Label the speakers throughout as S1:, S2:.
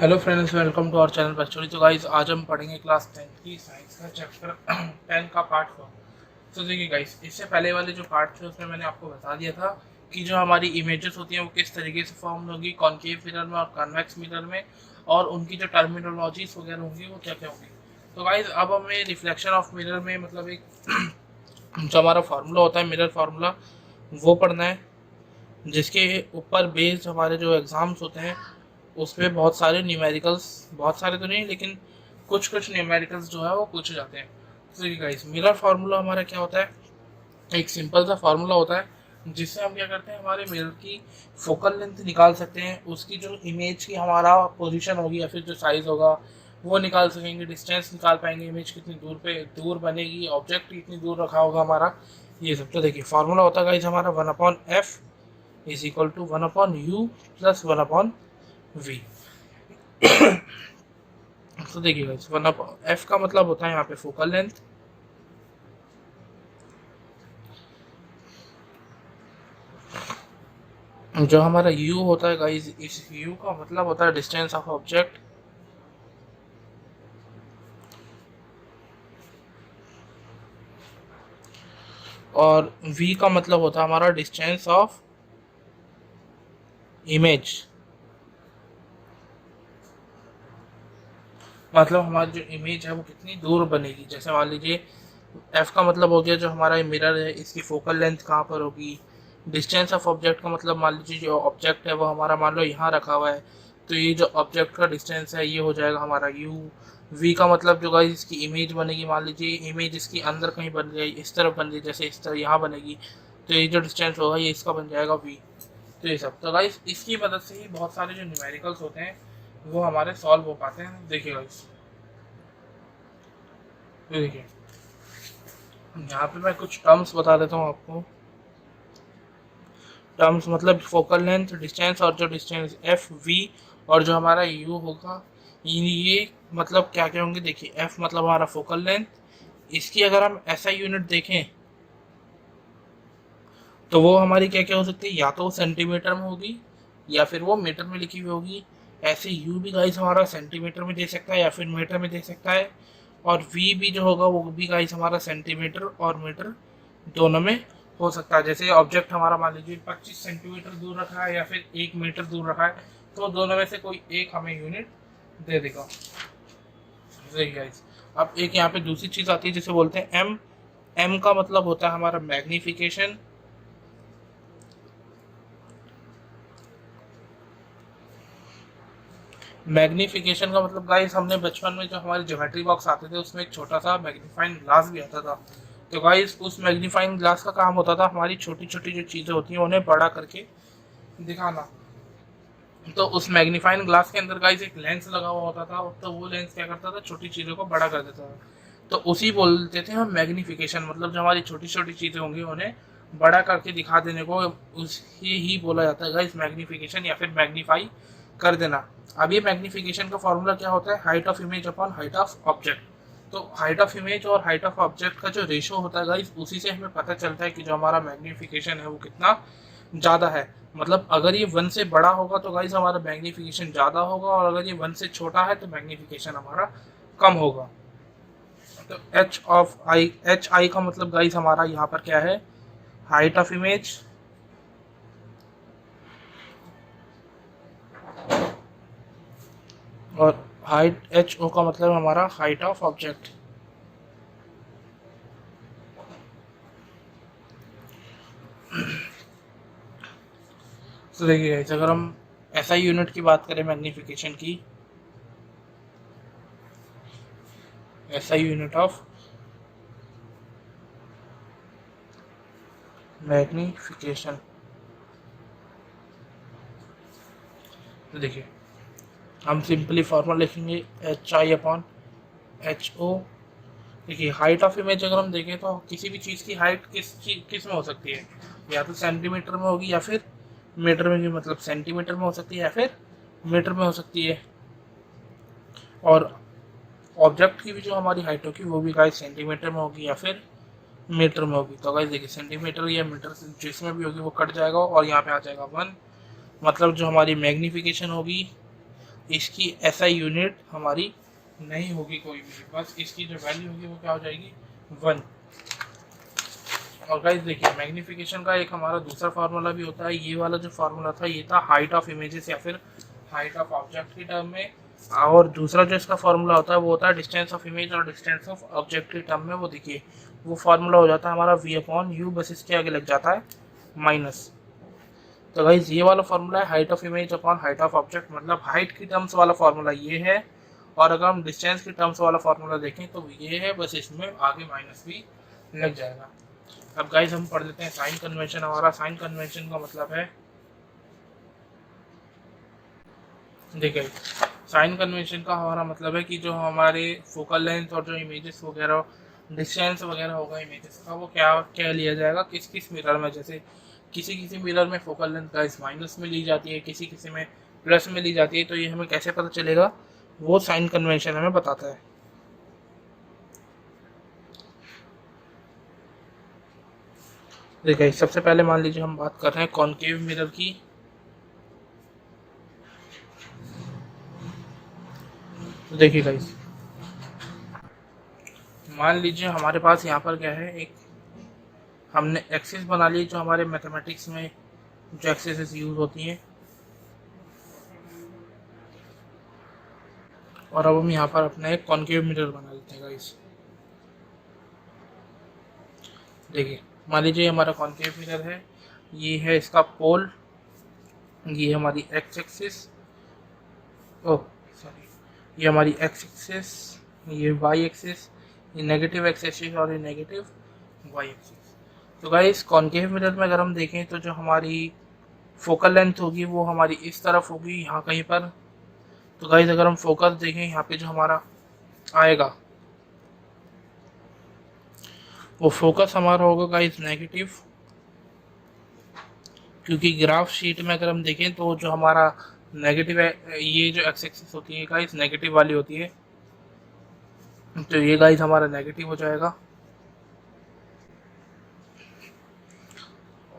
S1: Hello friends, welcome to our channel बच्चों। तो guys, आज हम पढ़ेंगे क्लास 10 की साइंस का चैप्टर 10 का पार्ट 4। तो देखिए गाइस, इससे पहले वाले जो पार्ट थे उसमें मैंने आपको बता दिया था कि जो हमारी इमेजेस होती हैं वो किस तरीके से फॉर्म होगी कॉन्केव मिरर में और कन्वेक्स मिरर में, और उनकी जो टर्मिनोलॉजीज वगैरह होंगी वो क्या क्या होंगी। तो गाइस, अब हमें रिफ्लेक्शन ऑफ मिरर में मतलब एक जो हमारा फार्मूला होता है मिरर फार्मूला, वो पढ़ना है, जिसके ऊपर बेस्ड हमारे जो एग्ज़ाम्स होते हैं उसमें बहुत सारे न्यूमेरिकल्स, बहुत सारे तो नहीं लेकिन कुछ कुछ न्यूमेरिकल्स जो है वो पूछे जाते हैं। तो देखिए गाइस, मिरर फार्मूला हमारा क्या होता है, एक सिंपल सा फार्मूला होता है जिससे हम क्या करते हैं, हमारे मिरर की फोकल लेंथ निकाल सकते हैं, उसकी जो इमेज की हमारा पोजीशन होगी या फिर जो साइज़ होगा वो निकाल सकेंगे, डिस्टेंस निकाल पाएंगे, इमेज कितनी दूर पे दूर बनेगी, ऑब्जेक्ट कितनी दूर रखा होगा हमारा, ये सब। तो देखिए फार्मूला होता है गाइस हमारा 1/f is equal to 1/u plus 1/v। तो देखिए गाइस, 1/f का मतलब होता है यहाँ पे फोकल लेंथ, जो हमारा u होता है गाइस, इस u का मतलब होता है डिस्टेंस ऑफ ऑब्जेक्ट, और v का मतलब होता है हमारा डिस्टेंस ऑफ इमेज, मतलब हमारी जो इमेज है वो कितनी दूर बनेगी। जैसे मान लीजिए f का मतलब हो गया जो हमारा मिरर है इसकी फोकल लेंथ कहाँ पर होगी। डिस्टेंस ऑफ ऑब्जेक्ट का मतलब मान लीजिए जो ऑब्जेक्ट है वो हमारा मान लो यहाँ रखा हुआ है, तो ये जो ऑब्जेक्ट का डिस्टेंस है ये हो जाएगा हमारा u। v का मतलब जो गाइस इसकी इमेज बनेगी, मान लीजिए इमेज इसकी अंदर कहीं बन जाए, इस तरफ बन जाए, जैसे इस तरह यहाँ बनेगी, तो ये जो डिस्टेंस होगा ये इसका बन जाएगा v। तो ये सब, तो गाइस इसकी मदद से ही बहुत सारे जो न्यूमेरिकल्स होते हैं वो हमारे सॉल्व हो पाते हैं। देखिए गाइस, देखिए यहाँ पे मैं कुछ टर्म्स बता देता हूँ आपको। टर्म्स मतलब फोकल लेंथ, डिस्टेंस, और जो डिस्टेंस एफ वी और जो हमारा यू होगा, ये मतलब क्या क्या होंगे। देखिए एफ मतलब हमारा फोकल लेंथ, इसकी अगर हम एसआई यूनिट देखें तो वो हमारी क्या क्या हो सकती है, या तो वो सेंटीमीटर में होगी या फिर वो मीटर में लिखी हुई होगी। ऐसे यू भी गाइस हमारा सेंटीमीटर में दे सकता है या फिर मीटर में दे सकता है, और वी भी जो होगा वो भी गाइस हमारा सेंटीमीटर और मीटर दोनों में हो सकता है। जैसे ऑब्जेक्ट हमारा मान लीजिए 25 सेंटीमीटर दूर रखा है या फिर 1 मीटर दूर रखा है, तो दोनों में से कोई एक हमें यूनिट दे देगा। गाइस, अब एक यहाँ पे दूसरी चीज़ आती है जिसे बोलते हैं एम। एम का मतलब होता है हमारा मैग्निफिकेशन। मैग्निफिकेशन का मतलब गाइस, हमने बचपन में जो हमारे ज्योमेट्री बॉक्स आते थे उसमें एक छोटा सा मैग्नीफाइंग ग्लास भी आता था। तो गाइस उस मैग्नीफाइंग ग्लास का काम होता था हमारी छोटी छोटी जो चीज़ें होती हैं उन्हें बड़ा करके दिखाना। तो उस मैग्नीफाइंग ग्लास के अंदर गाइस एक लेंस लगा हुआ होता था, तो वो लेंस क्या करता था, छोटी चीज़ों को बड़ा कर देता था। तो उसी बोलते थे हम मैग्निफिकेशन, मतलब जो हमारी छोटी छोटी चीज़ें होंगी उन्हें बड़ा करके दिखा देने को उसी ही बोला जाता है गाइस मैग्निफिकेशन या फिर मैग्नीफाई कर देना। अब ये मैग्निफिकेशन का फॉर्मूला क्या होता है, height of image upon height of object. तो हाइट ऑफ इमेज और हाइट ऑफ ऑब्जेक्ट का जो रेशो होता है गाइस, उसी से हमें पता चलता है कि जो हमारा मैग्निफिकेशन है वो कितना ज़्यादा है। मतलब अगर ये 1 से बड़ा होगा तो गाइस हमारा मैग्निफिकेशन ज़्यादा होगा, और अगर ये 1 से छोटा है तो मैग्निफिकेशन हमारा कम होगा। तो एच आई का मतलब गाइस हमारा यहाँ पर क्या है, हाइट ऑफ इमेज और हाइट एच ओ का मतलब हमारा हाइट ऑफ ऑब्जेक्ट। तो देखिए अगर हम एसआई यूनिट की बात करें मैग्नीफिकेशन की, एसआई यूनिट ऑफ मैग्नीफिकेशन, तो देखिए हम सिंपली फॉर्मूला लिखेंगे h i upon h o. देखिए हाइट ऑफ इमेज अगर हम देखें तो किसी भी चीज़ की हाइट किस में हो सकती है, या तो सेंटीमीटर में होगी या फिर मीटर में भी, मतलब सेंटीमीटर में हो सकती है या फिर मीटर में हो सकती है। और ऑब्जेक्ट की भी जो हमारी हाइट होगी वो भी गाइस सेंटीमीटर में होगी या फिर मीटर में होगी। तो गाइस देखिए सेंटीमीटर या मीटर जिसमें भी होगी वो कट जाएगा और यहाँ पे आ जाएगा 1, मतलब जो हमारी मैग्नीफिकेशन होगी इसकी SI यूनिट हमारी नहीं होगी कोई भी, बस इसकी जो वैल्यू होगी वो क्या हो जाएगी 1। और गाइस देखिए मैग्नीफिकेशन का एक हमारा दूसरा फार्मूला भी होता है। ये वाला जो फार्मूला था ये था हाइट ऑफ इमेजेस या फिर हाइट ऑफ ऑब्जेक्ट की टर्म में, और दूसरा जो इसका फार्मूला होता है वो होता है डिस्टेंस ऑफ इमेज और डिस्टेंस ऑफ ऑब्जेक्ट की टर्म में। वो देखिए वो फार्मूला हो जाता है हमारा v/u, बस इसके आगे लग जाता है माइनस। तो गाइस ये वाला फार्मूला है height of image upon height of object, मतलब हाइट की टर्म्स वाला फार्मूला ये है, और अगर हम डिस्टेंस की टर्म्स वाला फार्मूला देखें तो ये है, बस इसमें आगे माइनस भी लग जाएगा। अब गाइस हम पढ़ लेते हैं साइन कन्वेंशन। हमारा साइन कन्वेंशन का मतलब है, देखिए साइन कन्वेंशन का हमारा मतलब है कि जो हमारे फोकल लेंथ और जो इमेजेस वगैरह डिस्टेंस वगैरह होगा इमेजेस का, वो क्या क्या लिया जाएगा किस किस मिरर में। जैसे किसी किसी मिरर में फोकल लेंथ गाइस माइनस में ली जाती है, किसी किसी में प्लस में ली जाती है। तो ये हमें कैसे पता चलेगा, वो साइन कन्वेंशन हमें बताता है। देखिए सबसे पहले मान लीजिए हम बात कर रहे हैं कॉनकेव मिरर की। तो देखिए गाइस मान लीजिए हमारे पास यहाँ पर क्या है, एक हमने एक्सिस बना ली जो हमारे मैथमेटिक्स में जो एक्सिस यूज होती हैं, और अब हम यहाँ पर अपना एक कॉनकेव मिरर बना लेते हैं गाइस। देखिए मान लीजिए हमारा कॉनकेव मिरर है, ये है इसका पोल, ये हमारी एक्स एक्सिस, ओह सॉरी, ये हमारी एक्स एक्सिस, ये वाई एक्सिस, ये नेगेटिव एक्स एक्सिस और ये नेगेटिव वाई एक्सिस। तो गाइस कॉनकेव मिरर में अगर हम देखें तो जो हमारी फोकल लेंथ होगी वो हमारी इस तरफ होगी यहाँ कहीं पर। तो गाइस अगर हम फोकस देखें यहाँ पे जो हमारा आएगा वो फोकस हमारा होगा गाइस नेगेटिव, क्योंकि ग्राफ शीट में अगर हम देखें तो जो हमारा नेगेटिव है, ये जो एक्स एक्सिस होती है गाइस नेगेटिव वाली होती है, तो ये गाइस हमारा नेगेटिव हो जाएगा।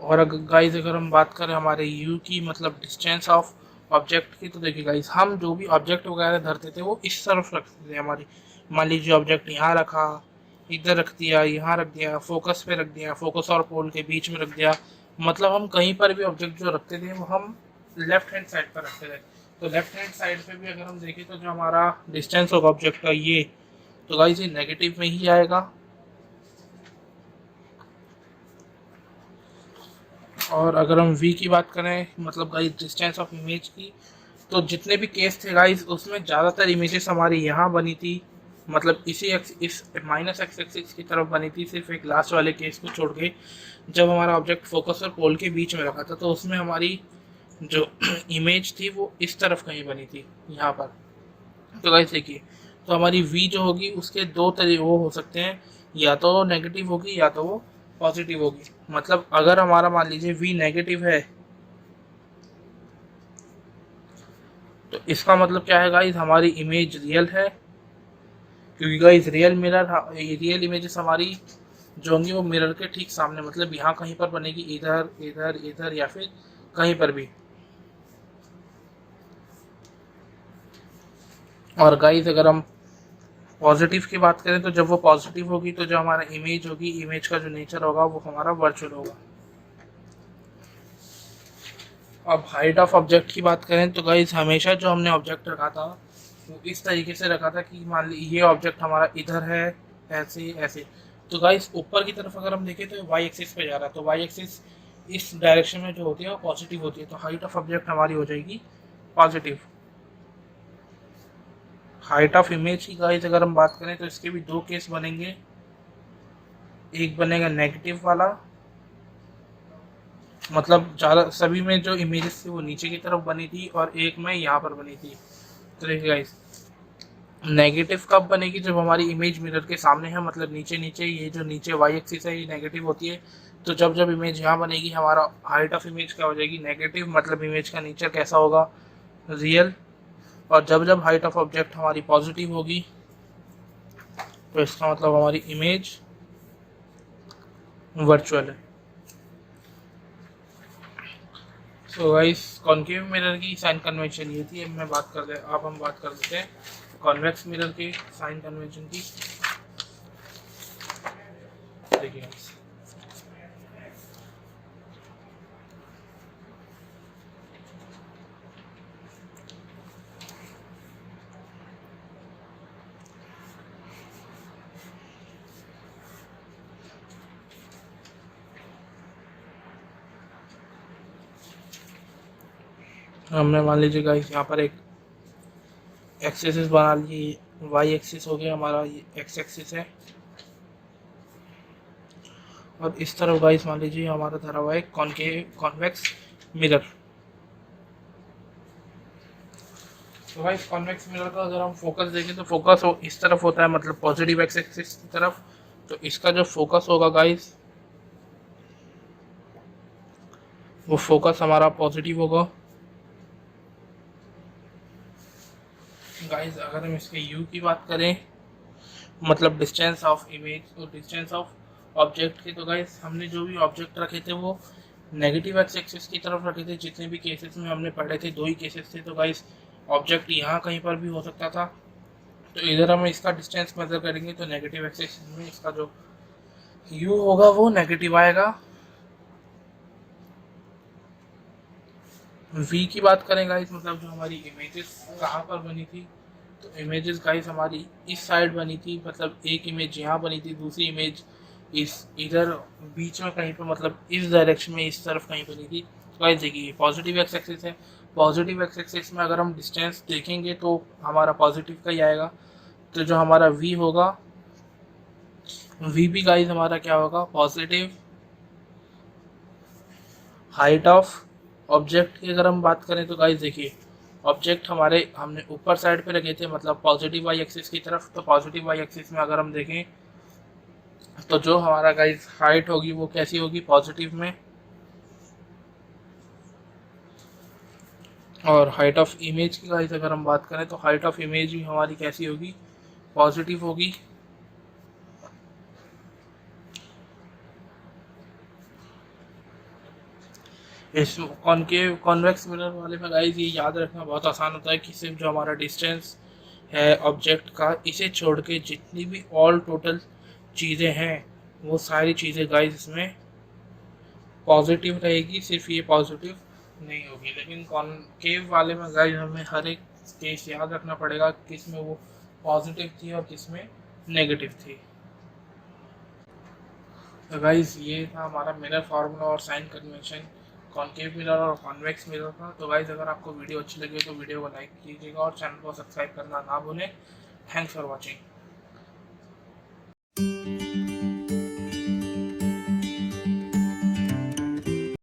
S1: और अगर गाइस अगर हम बात करें हमारे u की, मतलब डिस्टेंस ऑफ ऑब्जेक्ट की, तो देखिए गाइस हम जो भी ऑब्जेक्ट वगैरह धरते थे वो इस तरफ रखते थे हमारी। मान लीजिए ऑब्जेक्ट यहाँ रखा, इधर रख दिया, यहाँ रख दिया, फोकस पे रख दिया, फोकस और पोल के बीच में रख दिया, मतलब हम कहीं पर भी ऑब्जेक्ट जो रखते थे वो हम लेफ्ट हैंड साइड पर रखते थे। तो लेफ्ट हैंड साइड पे भी अगर हम देखें तो जो हमारा डिस्टेंस ऑफ ऑब्जेक्ट का ये, तो गाइस ये नेगेटिव में ही आएगा। और अगर हम v की बात करें, मतलब गाइस डिस्टेंस ऑफ इमेज की, तो जितने भी केस थे गाइस उसमें ज़्यादातर इमेजेस हमारी यहाँ बनी थी, मतलब इस माइनस एक्स एक्सिस की तरफ बनी थी, सिर्फ एक लास्ट वाले केस को छोड़ के जब हमारा ऑब्जेक्ट फोकस और पोल के बीच में रखा था, तो उसमें हमारी जो इमेज थी वो इस तरफ कहीं बनी थी यहाँ पर। तो गाइस देखिए, तो हमारी v जो होगी उसके दो तरीके वो हो सकते हैं, या तो नेगेटिव होगी या तो वो पॉजिटिव होगी। मतलब अगर हमारा मान लीजिए v नेगेटिव है, तो इसका मतलब क्या है गाइस, हमारी इमेज रियल है, क्योंकि गाइस रियल इमेजेस हमारी जो होंगी वो मिरर के ठीक सामने, मतलब यहाँ कहीं पर बनेगी, इधर इधर इधर या फिर कहीं पर भी। और गाइस अगर हम पॉजिटिव की बात करें तो जब वो पॉजिटिव होगी तो जो हमारा इमेज होगी, इमेज का जो नेचर होगा वो हमारा वर्चुअल होगा। अब हाइट ऑफ ऑब्जेक्ट की बात करें तो गाइस हमेशा जो हमने ऑब्जेक्ट रखा था वो इस तरीके से रखा था कि मान लीजिए ये ऑब्जेक्ट हमारा इधर है, ऐसे ऐसे। तो गाइस ऊपर की तरफ अगर हम देखें तो वाई एक्सिस पे जा रहा है, तो वाई एक्सिस इस डायरेक्शन में जो होती है वो पॉजिटिव होती है, तो हाइट ऑफ ऑब्जेक्ट हमारी हो जाएगी पॉजिटिव। हाइट ऑफ इमेज की गाइस अगर हम बात करें तो इसके भी दो केस बनेंगे, एक बनेगा नेगेटिव वाला, मतलब ज़्यादा सभी में जो इमेजेस थी वो नीचे की तरफ बनी थी और एक में यहाँ पर बनी थी। तो देखिए गाइस नेगेटिव कब बनेगी, जब हमारी इमेज मिरर के सामने है, मतलब नीचे नीचे, ये जो नीचे वाई एक्सिस है ये नेगेटिव होती है। तो जब जब इमेज यहाँ बनेगी हमारा हाइट ऑफ इमेज क्या हो जाएगी नेगेटिव, मतलब इमेज का नेचर कैसा होगा, रियल। और जब जब हाइट ऑफ ऑब्जेक्ट हमारी पॉजिटिव होगी तो इसका मतलब हमारी इमेज वर्चुअल है। सो गाइस कॉन्केव मिरर की साइन कन्वेंशन ये थी। अब हम बात कर लेते हैं कॉन्वेक्स मिरर के साइन कन्वेंशन की। देखिए गाइस, हमने मान लीजिए गाइस यहाँ पर एक एक्सिस बना ली, वाई एक्सिस हो गया हमारा, ये एक्स एक्सिस है, और इस तरफ गाइस मान लीजिए हमारा धरा हुआ है कॉन्वेक्स मिरर। तो गाइस कॉन्वेक्स मिरर का अगर हम फोकस देखें तो फोकस इस तरफ होता है, मतलब पॉजिटिव एक्स एक्सिस की तरफ। तो इसका जो फोकस होगा गाइस, वो फोकस हमारा पॉजिटिव होगा। गाइस अगर हम इसके यू की बात करें, मतलब डिस्टेंस ऑफ इमेज और डिस्टेंस ऑफ ऑब्जेक्ट की, तो गाइस हमने जो भी ऑब्जेक्ट रखे थे वो नेगेटिव एक्स एक्सिस की तरफ रखे थे। जितने भी केसेस में हमने पढ़े थे, 2 ही केसेस थे। तो गाइस ऑब्जेक्ट यहाँ कहीं पर भी हो सकता था। तो इधर हम इसका डिस्टेंस मेजर करेंगे तो नेगेटिव एक्स एक्सिस में इसका जो यू होगा वो नेगेटिव आएगा। वी की बात करें गाइस, मतलब जो हमारी इमेजेस कहाँ पर बनी थी, तो इमेजेस गाइस हमारी इस साइड बनी थी। मतलब एक इमेज यहाँ बनी थी, दूसरी इमेज इस इधर बीच में कहीं पर, मतलब इस डायरेक्शन में इस तरफ कहीं बनी थी। तो गाइस देखिए पॉजिटिव एक्स एक्सिस है, पॉजिटिव एक्स एक्सिस में अगर हम डिस्टेंस देखेंगे तो हमारा पॉजिटिव का ही आएगा। तो जो हमारा वी होगा, वी भी गाइस हमारा क्या होगा, पॉजिटिव हाइट ऑफ ऑब्जेक्ट की अगर हम बात करें तो गाइस देखिए ऑब्जेक्ट हमारे हमने ऊपर साइड पे रखे थे, मतलब पॉजिटिव वाई एक्सिस की तरफ। तो पॉजिटिव वाई एक्सिस में अगर हम देखें तो जो हमारा गाइस हाइट होगी वो कैसी होगी, पॉजिटिव में। और हाइट ऑफ इमेज की गाइस अगर हम बात करें तो हाइट ऑफ इमेज भी हमारी कैसी होगी, पॉजिटिव होगी। इस कॉनकेव कॉन्वेक्स मिरर वाले में गाइस ये याद रखना बहुत आसान होता है कि सिर्फ जो हमारा डिस्टेंस है ऑब्जेक्ट का, इसे छोड़ के जितनी भी ऑल टोटल चीज़ें हैं वो सारी चीज़ें गाइस इसमें पॉजिटिव रहेगी। सिर्फ ये पॉजिटिव नहीं होगी। लेकिन कॉनकेव वाले में गाइस हमें हर एक केस याद रखना पड़ेगा किस में वो पॉजिटिव थी और किस में नेगेटिव थी। तो गाइस ये था हमारा मिरर फार्मूला और साइन कन्वेंशन कॉनकेव मिरर और कॉन्वेक्स मिरर का। तो गाइस अगर आपको वीडियो अच्छी लगी तो वीडियो को लाइक कीजिएगा और चैनल को सब्सक्राइब करना ना भूलें। Thanks for watching.